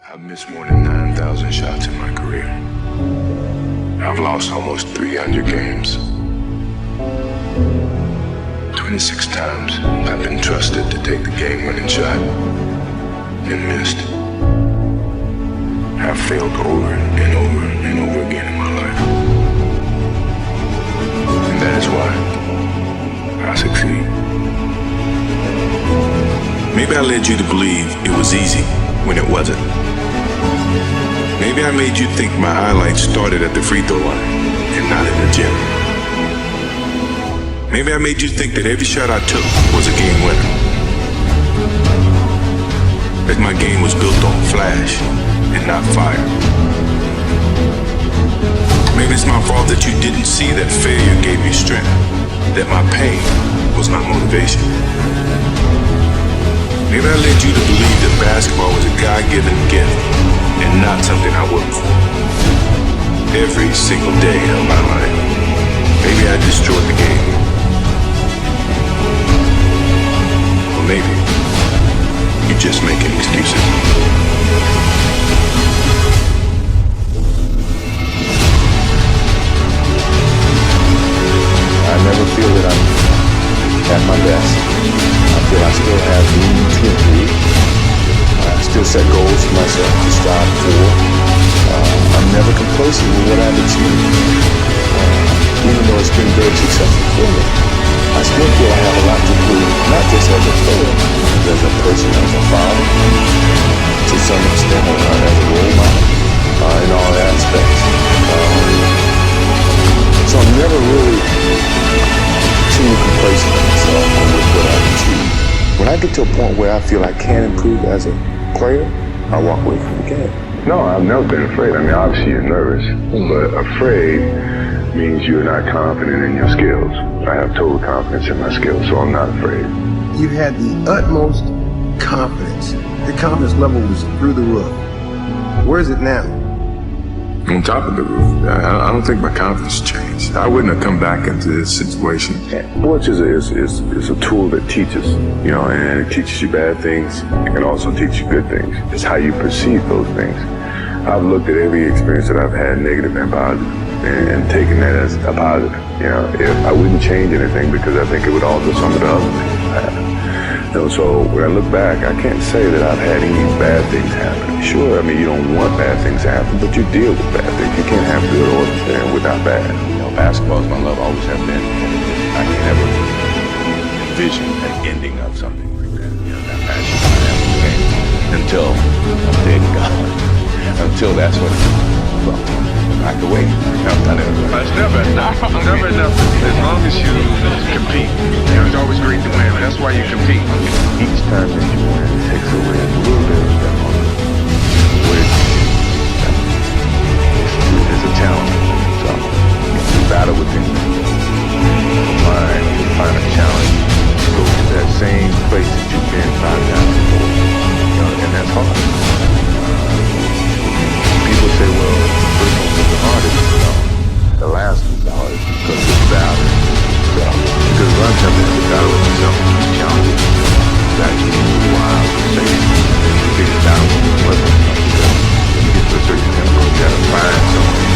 I've missed more than 9,000 shots in my career. I've lost almost 300 games. 26 times I've been trusted to take the game-winning shot and missed. I've failed over and over and over again in my life. And that is why I succeed. Maybe I led you to believe it was easy when it wasn't. Maybe I made you think my highlights started at the free throw line and not in the gym. Maybe I made you think that every shot I took was a game winner. That my game was built on flash and not fire. Maybe it's my fault that you didn't see that failure gave you strength, that my pain was my motivation. Maybe I led you to believe that basketball was a God-given gift and not something I worked for. Every single day of my life, maybe I destroyed the game. Or maybe you're just making excuses. I never feel that I'm at my best. I feel I still have room to improve. I still set goals for myself to strive for. I'm never complacent with what I've achieved. Even though it's been very successful for me, I still feel I have a lot to prove, not just as a player, but as a person, as a father, to some extent, as a role model, in all aspects. So I'm never really too complacent with myself and with what I've achieved. When I get to a point where I feel I can improve as a player, I walk away from the game. No, I've never been afraid. I mean, obviously you're nervous, but afraid means you're not confident in your skills. I have total confidence in my skills, so I'm not afraid. You had the utmost confidence. The confidence level was through the roof. Where is it now? On top of the roof. I don't think my confidence changed. I wouldn't have come back into this situation. Sports is a tool that teaches, and it teaches you bad things. It can also teach you good things. It's how you perceive those things. I've looked at every experience that I've had, negative and positive, and taken that as a positive. If I wouldn't change anything because I think it would alter some of the other things I have. So when I look back, I can't say that I've had any bad things happen. Sure, I mean, you don't want bad things to happen, but you deal with bad things. You can't have good or without bad. Basketball is my love, always have been. I can never envision an ending of something like that. That passion I have for the game until I'm dead and gone. Until that's what it's well, I can wait. It's never enough. Never enough. As long as you compete, it's always great to win. That's why you compete. Each time that you win, it takes away a little bit of that moment, which is a challenge. So you battle within your mind, you find a challenge to go to that same place that you've been 5 times before, and that's hard. People say, well, the first one was the hardest. The last was the hardest because it's battle. So, because a lot of times it's a battle with yourself, it's challenging. It's actually wild to say the biggest battle was the because when you get to a certain tempo, you gotta find something.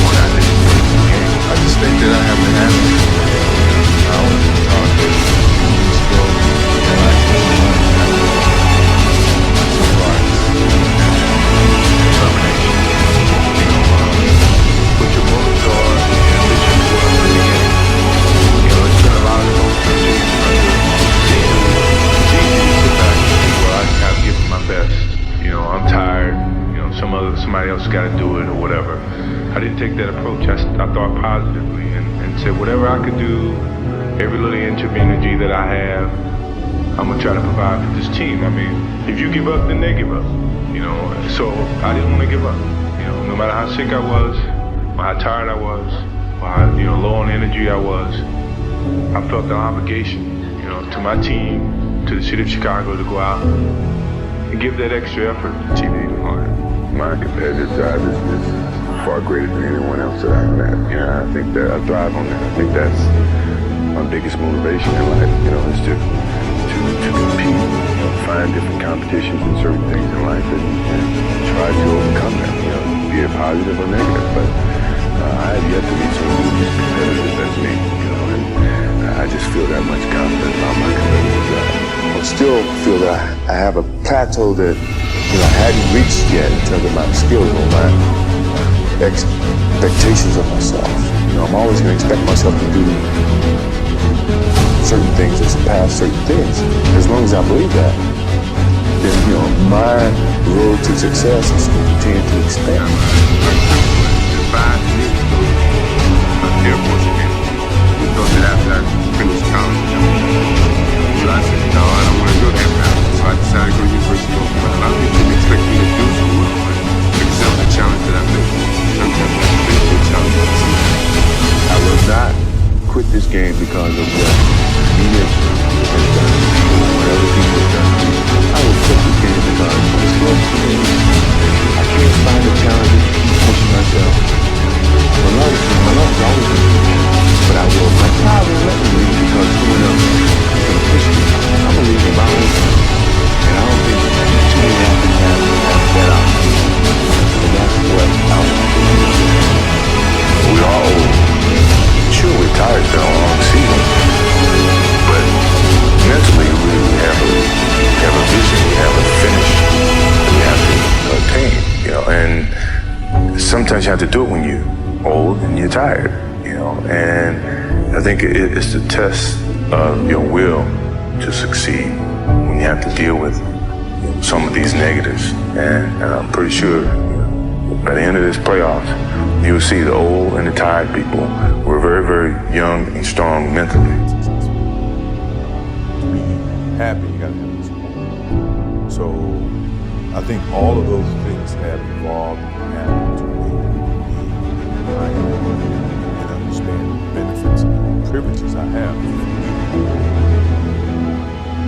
One out there in the game. I just think that I have to have it. I always talk to slow, relax, put your motor on and vision for what I'm doing. It's been a lot of those things it's easy to sit back and think, well, I've given my best. I'm tired. Somebody else got to do it or whatever. I didn't take that approach. I thought positively and said whatever I could do, every little inch of energy that I have, I'm gonna try to provide for this team. I mean, if you give up, then they give up. So I didn't want to give up. No matter how sick I was, or how tired I was, or how low on energy I was, I felt the obligation, to my team, to the city of Chicago, to go out and give that extra effort. TV department. My competitive drive is far greater than anyone else that I've met. I think that I thrive on that. I think that's my biggest motivation in life. Is to compete, find find different competitions and certain things in life and try to overcome them, be it positive or negative. But I have yet to meet someone who's as competitive as me, and I just feel that much confidence about my competitive side. I still feel that I have a plateau that I hadn't reached yet in terms of my skills or my expectations of myself. I'm always going to expect myself to do certain things or surpass certain things. As long as I believe that, then my road to success is going to continue to expand. Air Force again. We thought that after I finished college, so I said, no, I don't want to go there now. So I decided to go to University of North Carolina. A lot of people didn't expect me to do so well, but accept the challenge that I faced. Sometimes I face a challenge. I will not quit this game because of what media has done, or what other people have done. I will quit this game because it's close to me. I can't find the challenge to keep pushing myself. My love is always with me, but I will. My child will let me leave because someone else is going to push me. I'm going to leave my own time. And I don't think too many athletes have that opportunity. And that's what I want to do. We all, sure, we're tired, been a long season, but mentally we have a vision, we have a finish that we have to attain, and sometimes you have to do it when you're old and you're tired, and I think it's the test of your will to succeed when you have to deal with some of these negatives, and I'm pretty sure by the end of this playoffs, you'll see the old and the tired people were very, very young and strong mentally. To be happy, you gotta have this support. So I think all of those things have evolved and happened to me and understand the benefits and privileges I have.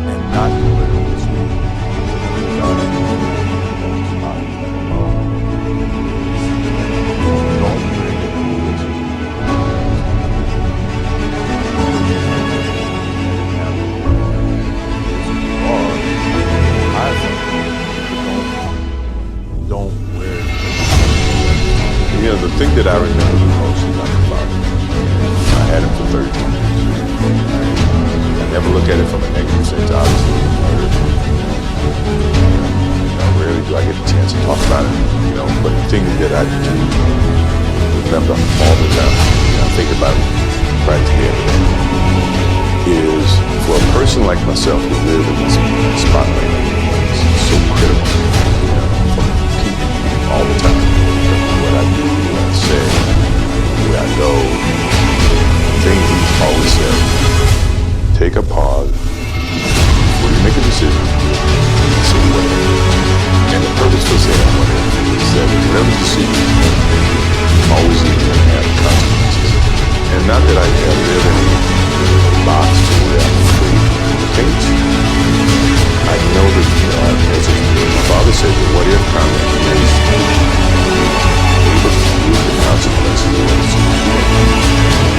And not to let it mislead me. The thing that I remember the most is my father. I had him for 13 years. I never look at it from a negative sense, obviously. Rarely do I get a chance to talk about it, but the thing that I do remember all the time, I think about it practically every day, is for a person like myself to live in this spotlight is so critical, for people all the time. What I do, what I say, where I go, things he's always said. Take a pause before you make a decision. Say whatever. And the purpose for saying whatever is that whatever decision you make, always going to have consequences. And not that I live in a box where I'm afraid of things. I know that, as my father said, the what if comment is able to deal with the consequences of what it's doing.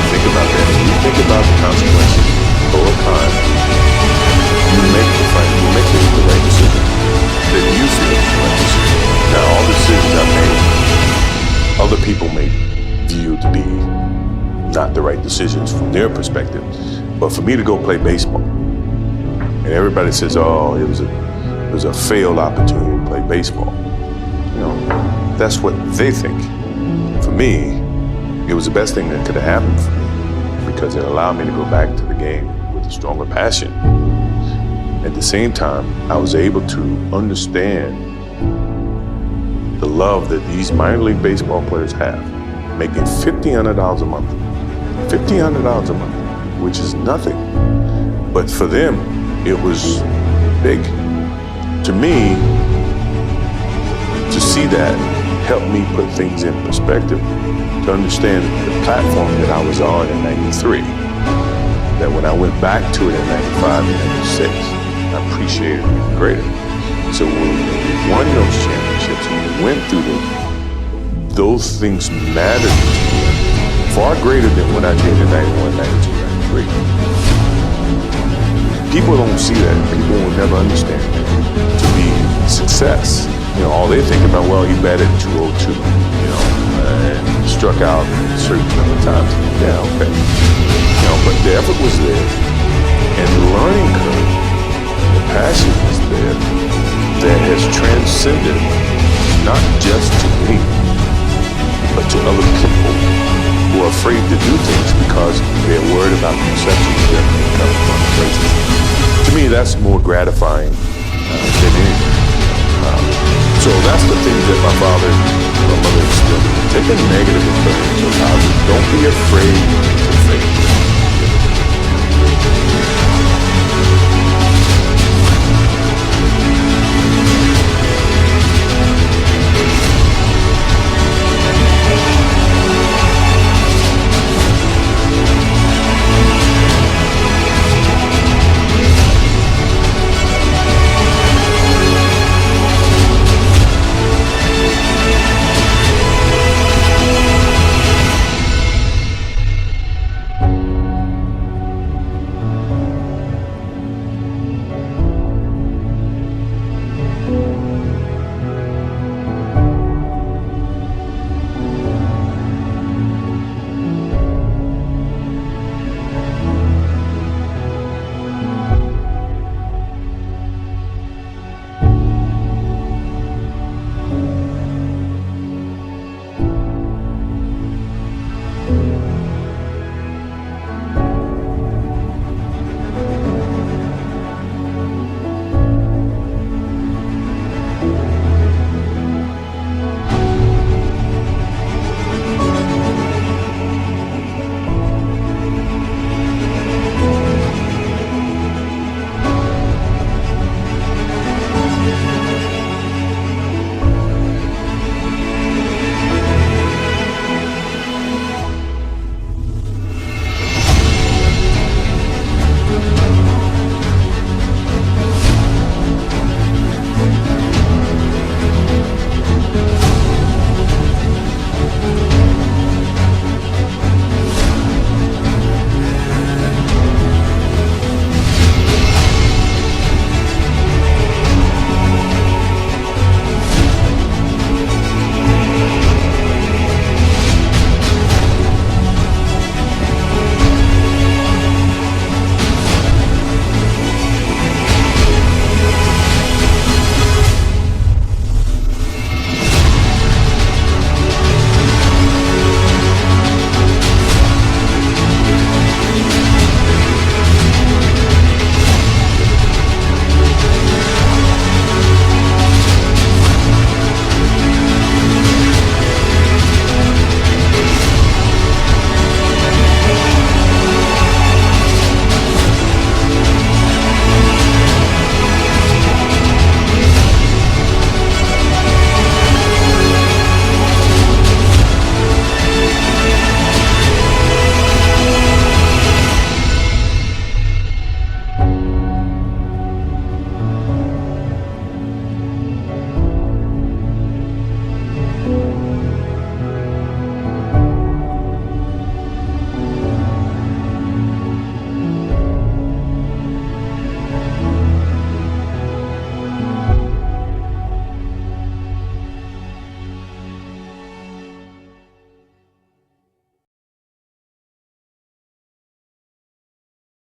Think about that. When you think about the consequences, pro or con, you make the right decision. That you feel is the right decision. Now, all the decisions I made, other people may view to be not the right decisions from their perspective. But for me to go play baseball, and everybody says, oh, it was a failed opportunity to play baseball. That's what they think. For me, it was the best thing that could have happened for me because it allowed me to go back to the game with a stronger passion. At the same time, I was able to understand the love that these minor league baseball players have, making $1,500 a month. $1,500 a month, which is nothing. But for them, it was big. To me, to see that helped me put things in perspective, to understand the platform that I was on in 93, that when I went back to it in 95 and 96, I appreciated it even greater. So when we won those championships and we went through those things mattered to me far greater than what I did in 91, 92, 93. people don't see that. People will never understand that. To be success, all they think about, well, he batted 202, and struck out a certain number of times. Yeah, okay. But the effort was there, and the learning curve, the passion was there, that has transcended not just to me, but to other people who are afraid to do things because they're worried about conceptions that come from other places. To me, that's more gratifying than anything. So that's the things that my father and my mother instilled. Take a negative and turn it into a positive. Don't be afraid to fail.